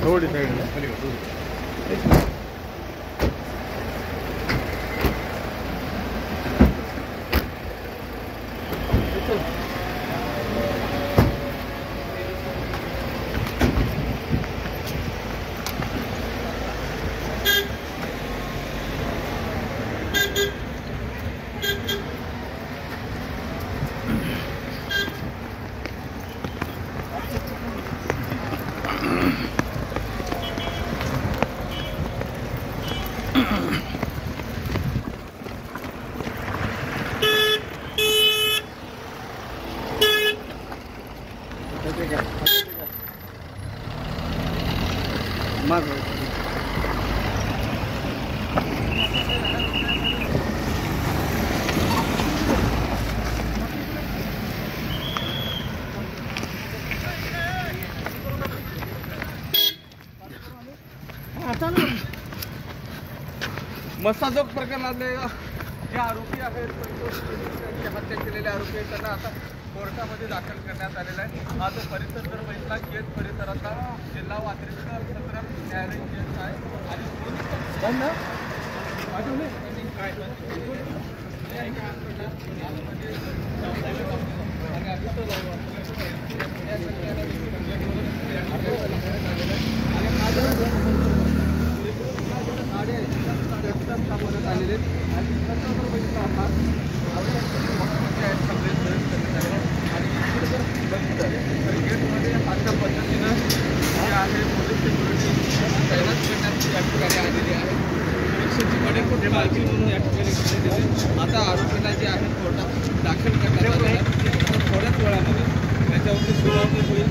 थोड़ी साइड मस्ताजोग प्रकरणातले जे आरोपी आहेत हत्या केलेले आरोपी आहेत त्यांना आता कोर्टामध्ये दाखल करण्यात आलेला आहे। हा जो परिसर जर बघितला केज परिसरातला जिल्हा अतिरिक्त सत्र न्यायालय केस आहे आणि आलेले आणि गेटमध्ये अशा पद्धतीनं जे आहे पोलीस सिक्युरिटी तैनात करण्याची या ठिकाणी आलेली आहे। सुरक्षेची कडेकोट काळजी म्हणून या ठिकाणी घेण्यात येते। आता आरोपीला जे आहे कोर्टात दाखल करण्यात आले आहे थोड्याच वेळामध्ये त्याच्यावरती सुनावणी होईल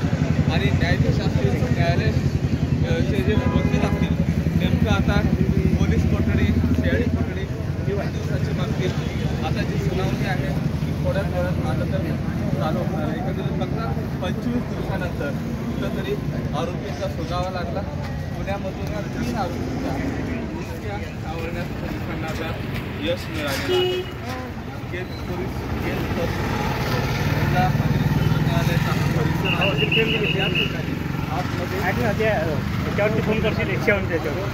आणि न्यायाधीश असतील न्यायालयाचे जे वकील असतील नेमकं आता पोलीस कोठडी शेळी कोठडी किंवा दिवसाची मागतील आता जी सुनावणी आहे ती थोड्याच वेळात आलं तर चालू होणार आहे। एकंदरीत बघता 25 दिवसानंतर कुठंतरी आरोपीचा सुनावा लागला। पुण्यामधून 3 आरोपींच्या मुख्य आवरण्यात पोलिसांना यश मिळालेलं आहे। केज पोलीस केज जिल्हा अतिरिक्त न्यायालयाचा परिसर या ठिकाणी आतमध्ये त्याच्यावरती फोन करशील 151 त्याच्यावर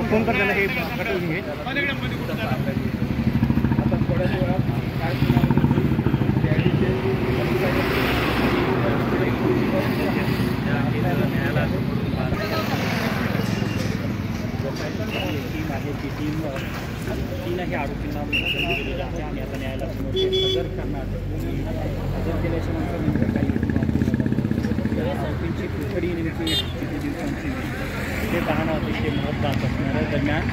फोन कर त्याला हे कटवून घे। आता थोड्याच वेळात काय तीनही आरोपींना केलेले आहे आणि आता न्यायालयासमोर हजर करणार हजर केल्याच्या नंतर नेमकं काही आरोपींची कोठडी नेमकी किती दिवसांची ते पाहणं अतिशय महत्त्वाचं असणार आहे। दरम्यान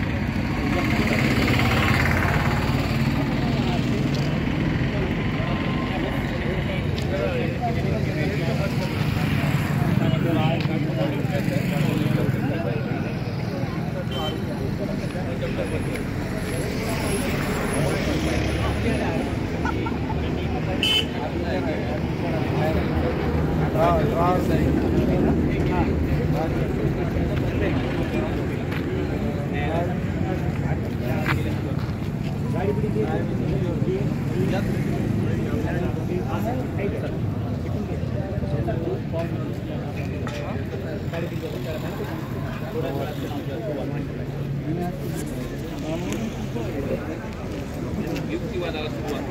युक्तिवादाला सुरुवात